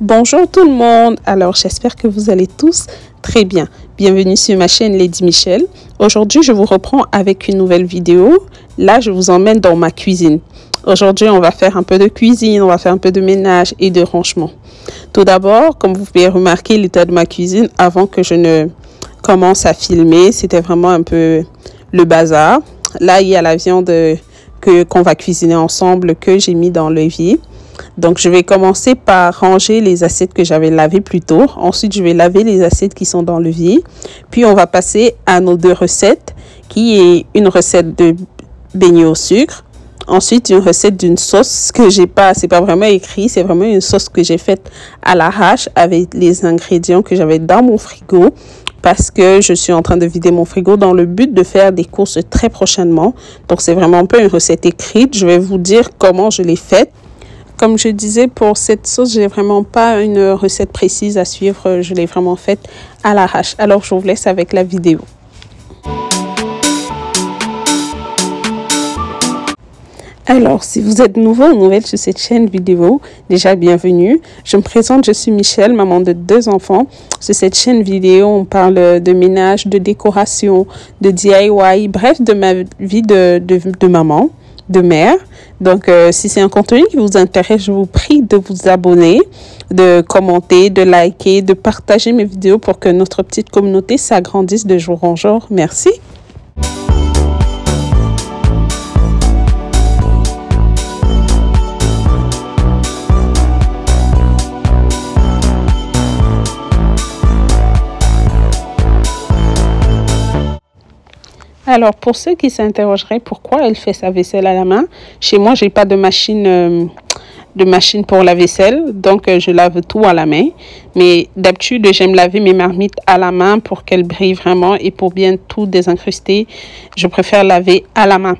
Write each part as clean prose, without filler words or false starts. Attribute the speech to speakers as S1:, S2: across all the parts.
S1: Bonjour tout le monde, alors j'espère que vous allez tous très bien. Bienvenue sur ma chaîne Lady Michel. Aujourd'hui je vous reprends avec une nouvelle vidéo. Là je vous emmène dans ma cuisine. Aujourd'hui on va faire un peu de cuisine, on va faire un peu de ménage et de rangement. Tout d'abord, comme vous pouvez remarquer l'état de ma cuisine avant que je ne commence à filmer, c'était vraiment un peu le bazar. Là il y a la viande qu'on va cuisiner ensemble que j'ai mis dans l'évier. Donc, je vais commencer par ranger les assiettes que j'avais lavées plus tôt. Ensuite, je vais laver les assiettes qui sont dans l'évier. Puis, on va passer à nos deux recettes, qui est une recette de beignets au sucre. Ensuite, une recette d'une sauce que j'ai pas, c'est pas vraiment écrit, c'est vraiment une sauce que j'ai faite à l'arrache avec les ingrédients que j'avais dans mon frigo. Parce que je suis en train de vider mon frigo dans le but de faire des courses très prochainement. Donc, c'est vraiment un peu une recette écrite. Je vais vous dire comment je l'ai faite. Comme je disais, pour cette sauce, j'ai vraiment pas une recette précise à suivre. Je l'ai vraiment faite à l'arrache. Alors, je vous laisse avec la vidéo. Alors, si vous êtes nouveau ou nouvelle sur cette chaîne vidéo, déjà bienvenue. Je me présente, je suis Michel, maman de 2 enfants. Sur cette chaîne vidéo, on parle de ménage, de décoration, de DIY, bref, de ma vie de maman, de mère. Donc, si c'est un contenu qui vous intéresse, je vous prie de vous abonner, de commenter, de liker, de partager mes vidéos pour que notre petite communauté s'agrandisse de jour en jour. Merci. Alors, pour ceux qui s'interrogeraient pourquoi elle fait sa vaisselle à la main, chez moi, j'ai pas de machine pour la vaisselle, donc je lave tout à la main. Mais d'habitude, j'aime laver mes marmites à la main pour qu'elles brillent vraiment et pour bien tout désincruster, je préfère laver à la main.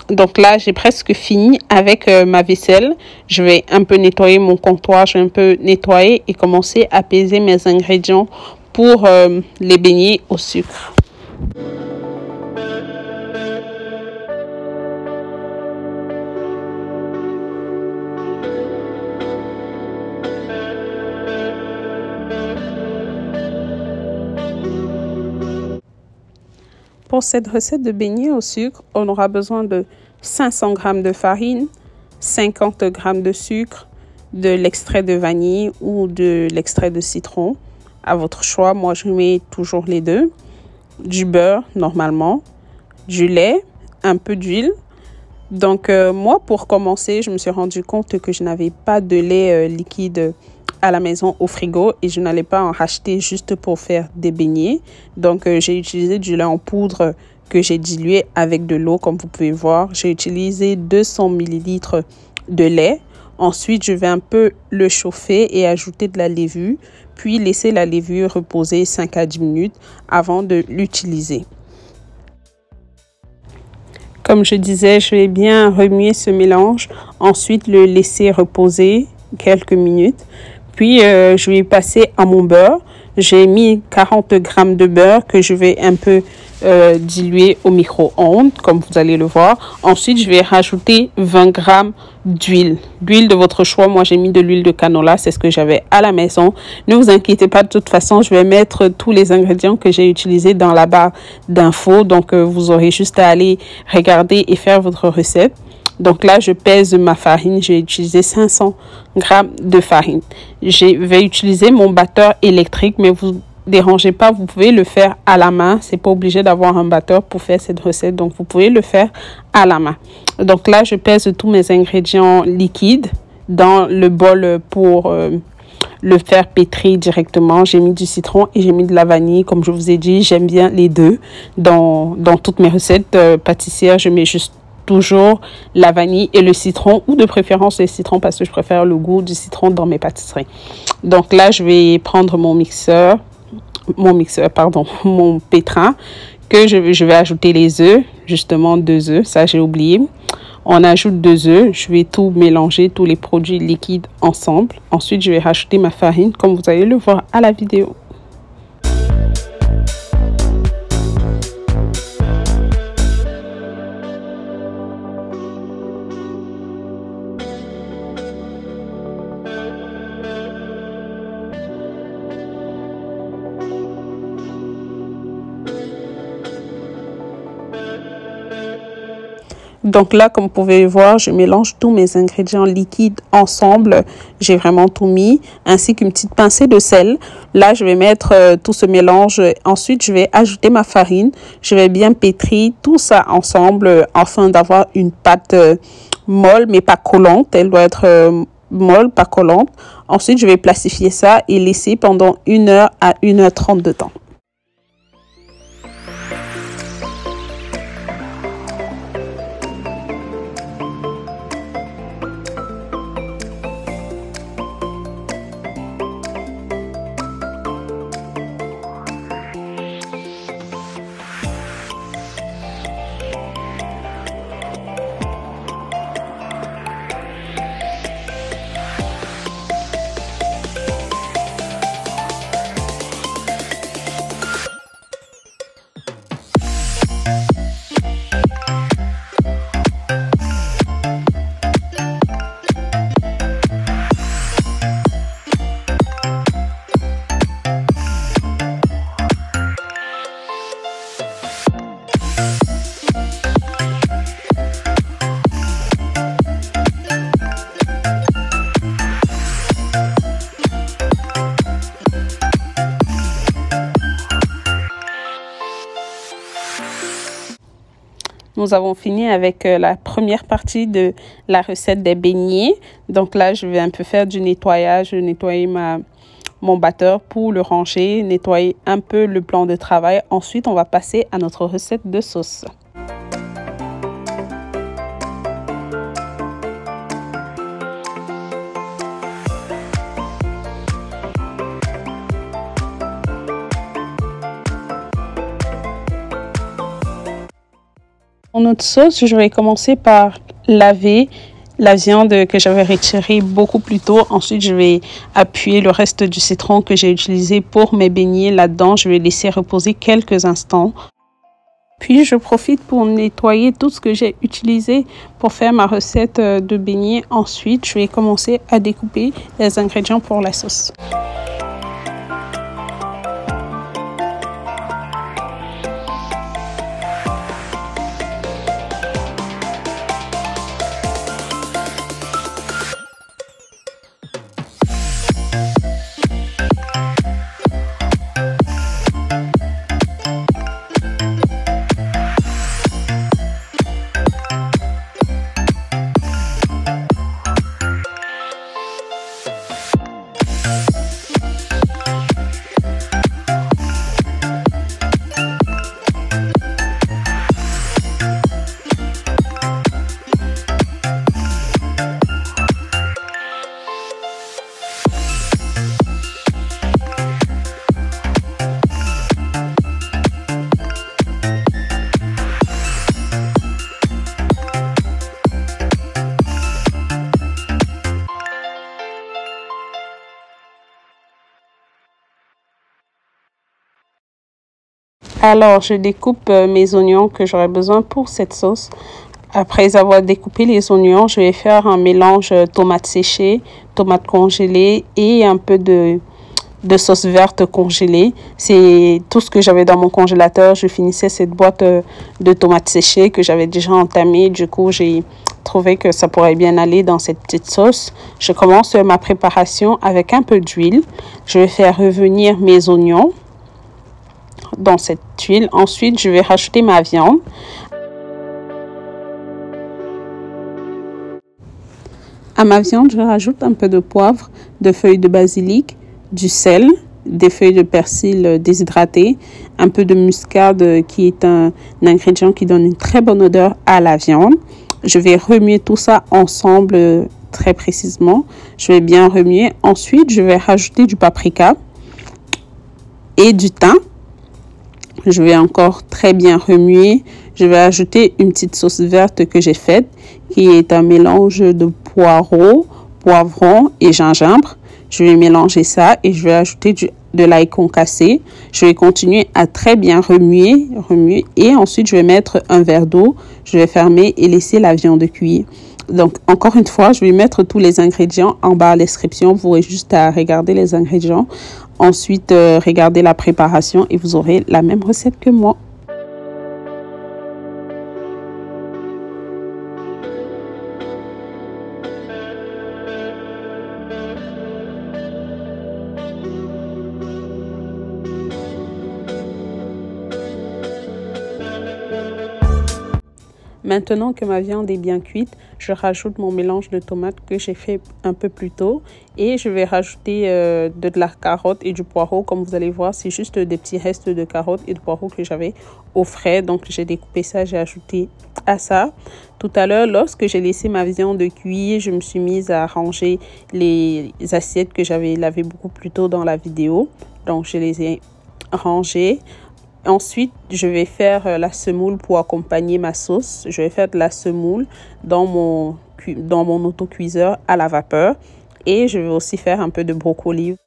S1: Donc là, j'ai presque fini avec ma vaisselle. Je vais un peu nettoyer mon comptoir, je vais un peu nettoyer et commencer à peser mes ingrédients pour les beignets au sucre. Pour cette recette de beignets au sucre, on aura besoin de 500 g de farine, 50 g de sucre, de l'extrait de vanille ou de l'extrait de citron, à votre choix. Moi, je mets toujours les deux. Du beurre, normalement, du lait, un peu d'huile. Donc, moi, pour commencer, je me suis rendu compte que je n'avais pas de lait liquide à la maison au frigo et je n'allais pas en racheter juste pour faire des beignets. Donc, j'ai utilisé du lait en poudre que j'ai dilué avec de l'eau, comme vous pouvez voir. J'ai utilisé 200 ml de lait. Ensuite, je vais un peu le chauffer et ajouter de la levure, puis laisser la levure reposer 5 à 10 minutes avant de l'utiliser. Comme je disais, je vais bien remuer ce mélange, ensuite le laisser reposer quelques minutes. Puis, je vais passer à mon beurre. J'ai mis 40 g de beurre que je vais un peu diluer au micro-ondes, comme vous allez le voir. Ensuite, je vais rajouter 20 g d'huile. D'huile de votre choix. Moi, j'ai mis de l'huile de canola. C'est ce que j'avais à la maison. Ne vous inquiétez pas. De toute façon, je vais mettre tous les ingrédients que j'ai utilisés dans la barre d'infos. Donc, vous aurez juste à aller regarder et faire votre recette. Donc là, je pèse ma farine. J'ai utilisé 500 g de farine. Je vais utiliser mon batteur électrique, mais vous dérangez pas, vous pouvez le faire à la main. C'est pas obligé d'avoir un batteur pour faire cette recette. Donc, vous pouvez le faire à la main. Donc là, je pèse tous mes ingrédients liquides dans le bol pour le faire pétrir directement. J'ai mis du citron et j'ai mis de la vanille. Comme je vous ai dit, j'aime bien les deux. Dans toutes mes recettes pâtissières, je mets juste toujours la vanille et le citron, ou de préférence le citron parce que je préfère le goût du citron dans mes pâtisseries. Donc là, je vais prendre mon pétrin que je vais ajouter les œufs, justement 2 œufs, ça j'ai oublié. On ajoute 2 œufs, je vais tout mélanger, tous les produits liquides ensemble. Ensuite, je vais rajouter ma farine, comme vous allez le voir à la vidéo. Donc là, comme vous pouvez voir, je mélange tous mes ingrédients liquides ensemble. J'ai vraiment tout mis, ainsi qu'une petite pincée de sel. Là, je vais mettre tout ce mélange. Ensuite, je vais ajouter ma farine. Je vais bien pétrir tout ça ensemble afin d'avoir une pâte molle, mais pas collante. Elle doit être molle, pas collante. Ensuite, je vais plastifier ça et laisser pendant 1 heure à 1h30 de temps. Nous avons fini avec la première partie de la recette des beignets. Donc là, je vais un peu faire du nettoyage, nettoyer mon batteur pour le ranger, nettoyer un peu le plan de travail. Ensuite, on va passer à notre recette de sauce. Pour notre sauce, je vais commencer par laver la viande que j'avais retirée beaucoup plus tôt. Ensuite, je vais appuyer le reste du citron que j'ai utilisé pour mes beignets là-dedans. Je vais laisser reposer quelques instants. Puis, je profite pour nettoyer tout ce que j'ai utilisé pour faire ma recette de beignets. Ensuite, je vais commencer à découper les ingrédients pour la sauce. Alors, je découpe mes oignons que j'aurai besoin pour cette sauce. Après avoir découpé les oignons, je vais faire un mélange tomates séchées, tomates congelées et un peu de sauce verte congelée. C'est tout ce que j'avais dans mon congélateur. Je finissais cette boîte de tomates séchées que j'avais déjà entamée. Du coup, j'ai trouvé que ça pourrait bien aller dans cette petite sauce. Je commence ma préparation avec un peu d'huile. Je vais faire revenir mes oignons dans cette huile. Ensuite, je vais rajouter ma viande. À ma viande, je rajoute un peu de poivre, de feuilles de basilic, du sel, des feuilles de persil déshydratées, un peu de muscade qui est un ingrédient qui donne une très bonne odeur à la viande. Je vais remuer tout ça ensemble très précisément. Je vais bien remuer. Ensuite, je vais rajouter du paprika et du thym. Je vais encore très bien remuer. Je vais ajouter une petite sauce verte que j'ai faite, qui est un mélange de poireaux, poivrons et gingembre. Je vais mélanger ça et je vais ajouter de l'ail concassé. Je vais continuer à très bien remuer et ensuite je vais mettre un verre d'eau. Je vais fermer et laisser la viande cuire. Donc, encore une fois, je vais mettre tous les ingrédients en bas à description. Vous aurez juste à regarder les ingrédients. Ensuite, regardez la préparation et vous aurez la même recette que moi. Maintenant que ma viande est bien cuite, je rajoute mon mélange de tomates que j'ai fait un peu plus tôt. Et je vais rajouter de la carotte et du poireau. Comme vous allez voir, c'est juste des petits restes de carottes et de poireaux que j'avais au frais. Donc, j'ai découpé ça, j'ai ajouté à ça. Tout à l'heure, lorsque j'ai laissé ma viande cuire, je me suis mise à ranger les assiettes que j'avais lavées beaucoup plus tôt dans la vidéo. Donc, je les ai rangées. Ensuite, je vais faire la semoule pour accompagner ma sauce. Je vais faire de la semoule dans mon autocuiseur à la vapeur. Et je vais aussi faire un peu de brocoli.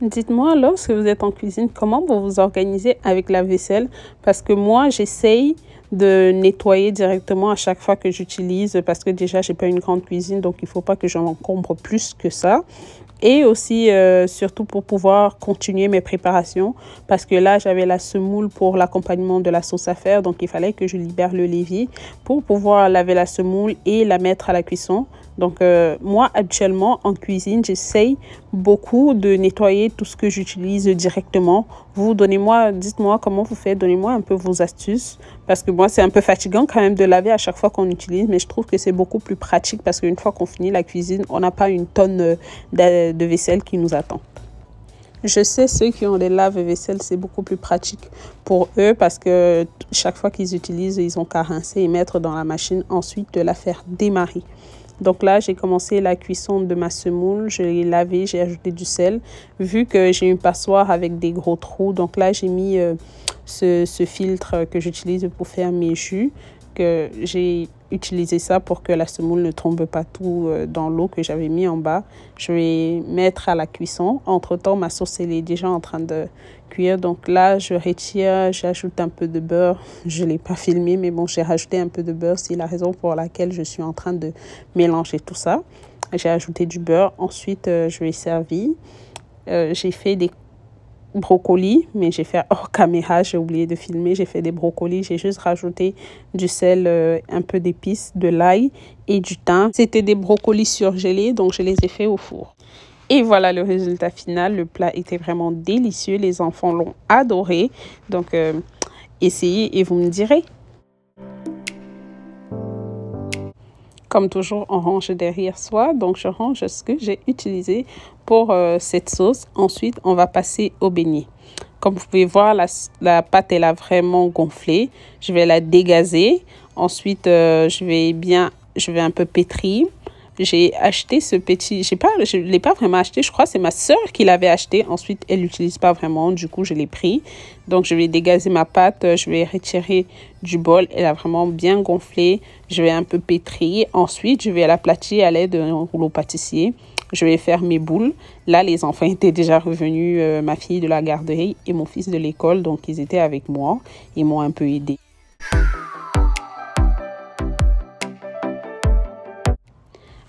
S1: Dites-moi, lorsque vous êtes en cuisine, comment vous vous organisez avec la vaisselle? Parce que moi, j'essaye de nettoyer directement à chaque fois que j'utilise parce que déjà, j'ai pas une grande cuisine, donc il faut pas que j'en encombre plus que ça. Et aussi, surtout pour pouvoir continuer mes préparations parce que là, j'avais la semoule pour l'accompagnement de la sauce à faire. Donc, il fallait que je libère le l'évier pour pouvoir laver la semoule et la mettre à la cuisson. Donc, moi, actuellement, en cuisine, j'essaye beaucoup de nettoyer tout ce que j'utilise directement. Dites-moi comment vous faites, donnez-moi un peu vos astuces. Parce que moi, c'est un peu fatigant quand même de laver à chaque fois qu'on utilise. Mais je trouve que c'est beaucoup plus pratique parce qu'une fois qu'on finit la cuisine, on n'a pas une tonne de vaisselle qui nous attend. Je sais, ceux qui ont des lave-vaisselle, c'est beaucoup plus pratique pour eux parce que chaque fois qu'ils utilisent, ils ont qu'à rincer et mettre dans la machine, ensuite de la faire démarrer. Donc là, j'ai commencé la cuisson de ma semoule. Je l'ai lavée, j'ai ajouté du sel. Vu que j'ai une passoire avec des gros trous, donc là, j'ai mis ce filtre que j'utilise pour faire mes jus. Que j'ai utilisé ça pour que la semoule ne tombe pas tout dans l'eau que j'avais mis en bas. Je vais mettre à la cuisson. Entre-temps, ma sauce, elle est déjà en train de cuire. Donc là, je retire, j'ajoute un peu de beurre. Je ne l'ai pas filmé, mais bon, j'ai rajouté un peu de beurre. C'est la raison pour laquelle je suis en train de mélanger tout ça. J'ai ajouté du beurre. Ensuite, je vais servir. J'ai fait des brocolis, mais j'ai fait hors caméra, j'ai oublié de filmer. J'ai fait des brocolis, j'ai juste rajouté du sel, un peu d'épices, de l'ail et du thym. C'était des brocolis surgelés, donc je les ai fait au four. Et voilà le résultat final. Le plat était vraiment délicieux. Les enfants l'ont adoré. Donc, essayez et vous me direz. Comme toujours, on range derrière soi. Donc, je range ce que j'ai utilisé pour cette sauce. Ensuite, on va passer au beignet. Comme vous pouvez voir, la pâte, elle a vraiment gonflé. Je vais la dégazer. Ensuite, je vais un peu pétrir. J'ai acheté ce petit, je l'ai pas vraiment acheté, je crois que c'est ma sœur qui l'avait acheté. Ensuite, elle l'utilise pas vraiment, du coup, je l'ai pris. Donc, je vais dégazer ma pâte, je vais retirer du bol. Elle a vraiment bien gonflé. Je vais un peu pétrir. Ensuite, je vais l'aplatir à l'aide d'un rouleau pâtissier. Je vais faire mes boules. Là, les enfants étaient déjà revenus, ma fille de la garderie et mon fils de l'école. Donc, ils étaient avec moi. Ils m'ont un peu aidé.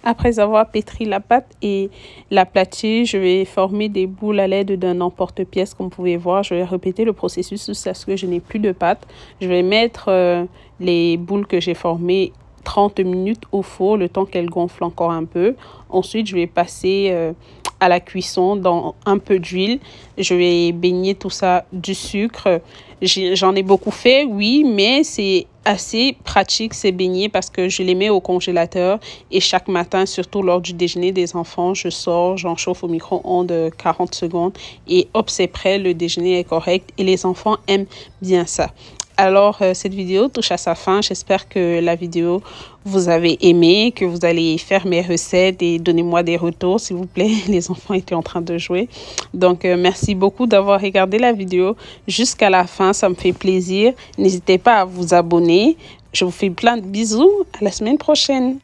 S1: Après avoir pétri la pâte et l'aplatir, je vais former des boules à l'aide d'un emporte-pièce. Comme vous pouvez voir, je vais répéter le processus jusqu'à ce que je n'ai plus de pâte. Je vais mettre les boules que j'ai formées 30 minutes au four, le temps qu'elles gonflent encore un peu. Ensuite, je vais passer à la cuisson dans un peu d'huile. Je vais baigner tout ça du sucre. J'en ai beaucoup fait, oui, mais c'est assez pratique ces beignets parce que je les mets au congélateur et chaque matin, surtout lors du déjeuner des enfants, je sors, j'en chauffe au micro-ondes 40 secondes et hop, c'est prêt, le déjeuner est correct et les enfants aiment bien ça. Alors, cette vidéo touche à sa fin. J'espère que la vidéo vous avez aimé, que vous allez faire mes recettes et donnez-moi des retours, s'il vous plaît. Les enfants étaient en train de jouer. Donc, merci beaucoup d'avoir regardé la vidéo jusqu'à la fin. Ça me fait plaisir. N'hésitez pas à vous abonner. Je vous fais plein de bisous. À la semaine prochaine.